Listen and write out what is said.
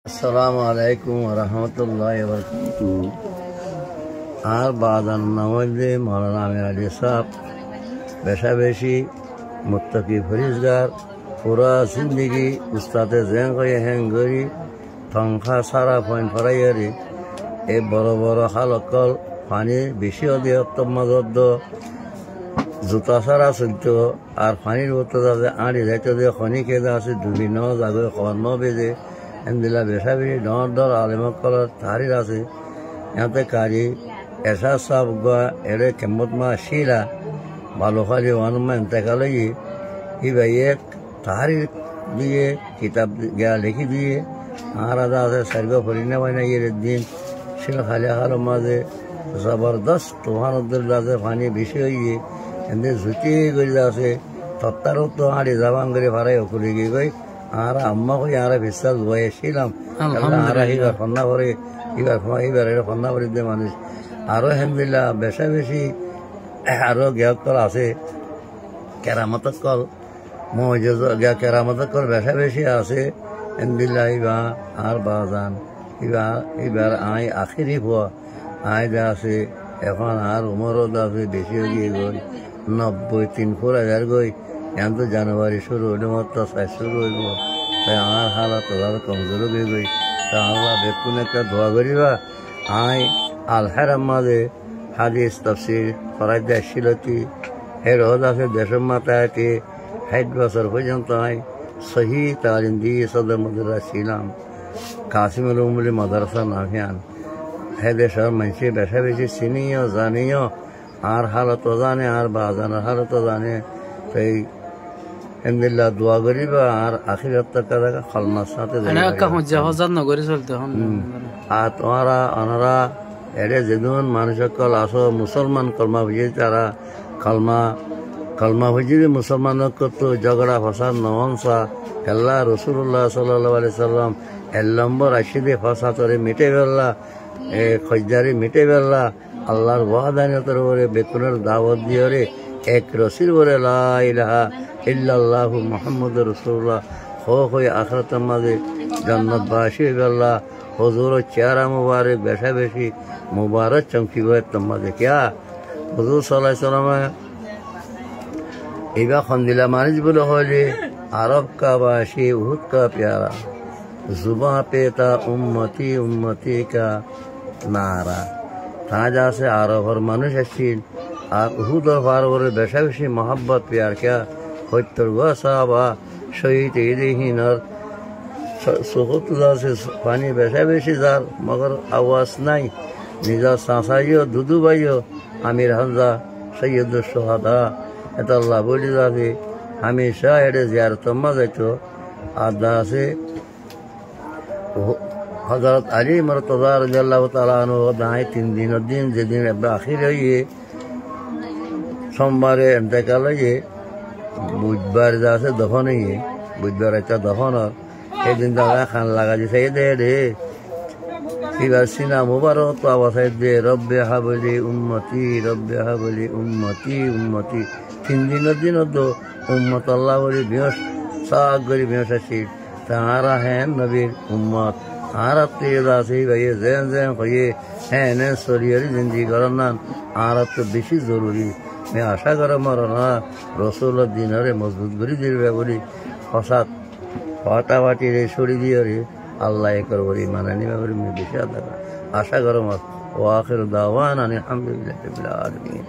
আসসালামু আলাইকুম রহমতুল্লাহ বরকাতুহু। আর বাদান নওয়াজে মৌলানা আমির আলী সাহেব বেশাবেশি মুত্তকি ফরিজগার পুরা জিন্দগি উস্তাদে জেং হয়ে হেঙ্গরি থংখা সারা পয়েন্ট ফরাইয়ারি এই বড় বড় হালকল পানি বেশি অধিকতম মদত জুতা সারা চলত আর পানির উত্তর আড়ি যাইতে দিয়ে খনি খেয়ে আছে বিভিন্ন জায়গায় কর্ম বেজে এনদিলা বেশাবেশি ডর ডর আলিমকলের তাহারির আছে এতে কারি এসা সব এড়ে কেমত মা শিরা ভালো খালি ওয়ানুমা এতেকালই ইবা এক তাহারির দিয়ে কিতাব গিয়া লিখি দিয়ে আর আদা আছে সার্গ ফরিনা বাইনা ইয়ের দিন শিল খালি হার মাঝে জবরদস্ত তোহানুদ্দুল আছে পানি বেশি হইয়ে এমনি ঝুঁকি করে আছে তত্তারও তো আড়ি জাবান করে ভাড়াই অকুলি গিয়ে গই আর আম্মা কই আর বিশ্বাস বয়েছিলাম আর এবার ফন্না করে এবার এটা ফন্না করে দিয়ে মানুষ আরো হেমদিল্লা বেশা বেশি আরো জ্ঞাকল আছে কেরামত কল মজুজ কেরামত কল বেশা বেশি আছে হেমদিল্লা ইবা আর বাজান এবার আই আখিরি হওয়া আই যা আছে এখন আর উমরত আছে বেশি গিয়ে গই 93,000 গই এখন তো জানুয়ারি শুরু হইলে মতো শুরু হইব তাই আমার হালাত কমজোর হয়ে গই তা আল্লাহ বেকুন একটা দোয়া করিবা আই আলহার মাঝে হাদিস তফসির ফরাই আসছিল কি হে রোজ আছে দেশের মাথায় 60 বছর পর্যন্ত আই সহি তালিম দিয়ে সদর মদুরা ছিলাম কাসিমুল উমলি মাদ্রাসা নাফিয়ান হে দেশের মানুষের বেশা বেশি চিনিও জানিও আর হালত জানে আর বাজানের হালত জানে তাই আলহামদুলিল্লাহ দোয়া করিবা আর আখিরাত টাকা খালমার সাথে আর তোমারা অনারা এড়ে যেদিন মানুষ কল আসো মুসলমান কলমা বুঝে তারা কলমা বুঝি মুসলমান করতো ঝগড়া ফসাদ নহংসা আল্লাহ রসুল্লাহ সাল্লাল্লাহু আলাইহি সাল্লাম 1 নম্বর আসিদে ফসাতরে মিটে ফেললা খজ্জারি মিটে ফেললা আল্লাহর ওয়াদানিয়তের উপরে বেতনের দাওয়াত দিয়ে রে এক রসির বলে লা ইলাহা ইল্লাল্লাহু মুহাম্মাদুর রাসূলুল্লাহ হয়ে আখিরাতের মাঝে জান্নাতবাসী হয়ে আল্লাহ হুজুর চেহারা মুবারক বেশা বেশি মুবারক চমকিব তোমাদের কিয়া হুজুর সাল্লাল্লাহু আলাইহি সাল্লাম এইবা খন্দিলা মানুষ বলে হলে আরব কা বাসী উহুদ কা প্যারা जुबा पेता उम्मती उम्मती का नारा ताज से आरबर মানুষ আসছিল আর উহুদর পাহাড়ে বেশা বেশি মহব্বত প্যার কে হত্যর সাহাবা শহীদ ঈদহীনর সুখত আছে পানি বেশা বেশি যার মগর আওয়াজ নাই নিজা সাসাইও দুদু ভাইও আমির হামজা সৈয়দুল সোহাদা এটা আল্লাহ বলি যাবে হামেশা এড়ে জিয়ারত মাঝাইতো আদা আছে হজরত আলী মরতজা রাদিয়াল্লাহু তাআলা আনহু দায় 3 দিনের দিন যেদিন আখির হইয়ে সোমবারে এতেকাল হইয়ে বুধবার যা আছে দফন হইয়ে বুধবার একটা দফন এই দিন দাদা খান লাগা দিছে দে রে এবার সিনা মুবারক তো অবস্থায় দে রব্বে হাবলি উম্মতি রব্বে হাবলি উম্মতি উম্মতি 3 দিনের দিন তো উম্মত আল্লাহ বলি বিয়স সাগ গরি বিয়স আসি তারা হ্যাঁ নবীর উম্মত আর আছে ভাই জেন জেন হয়ে হ্যাঁ নে শরীরের জিন্দি করার না আর তো বেশি জরুরি আমি আশা করে মরনা রসুল্লাহ দিনরে মজবুত করে দিবে বলি হসাত ফাটাফাটি রে সরি দিয়ে রে আল্লাহ একর বলি মানে নিবে বলি বেশি আশা করে মত ও আখির দাওয়ান আলহামদুলিল্লাহ রাব্বিল আলামিন।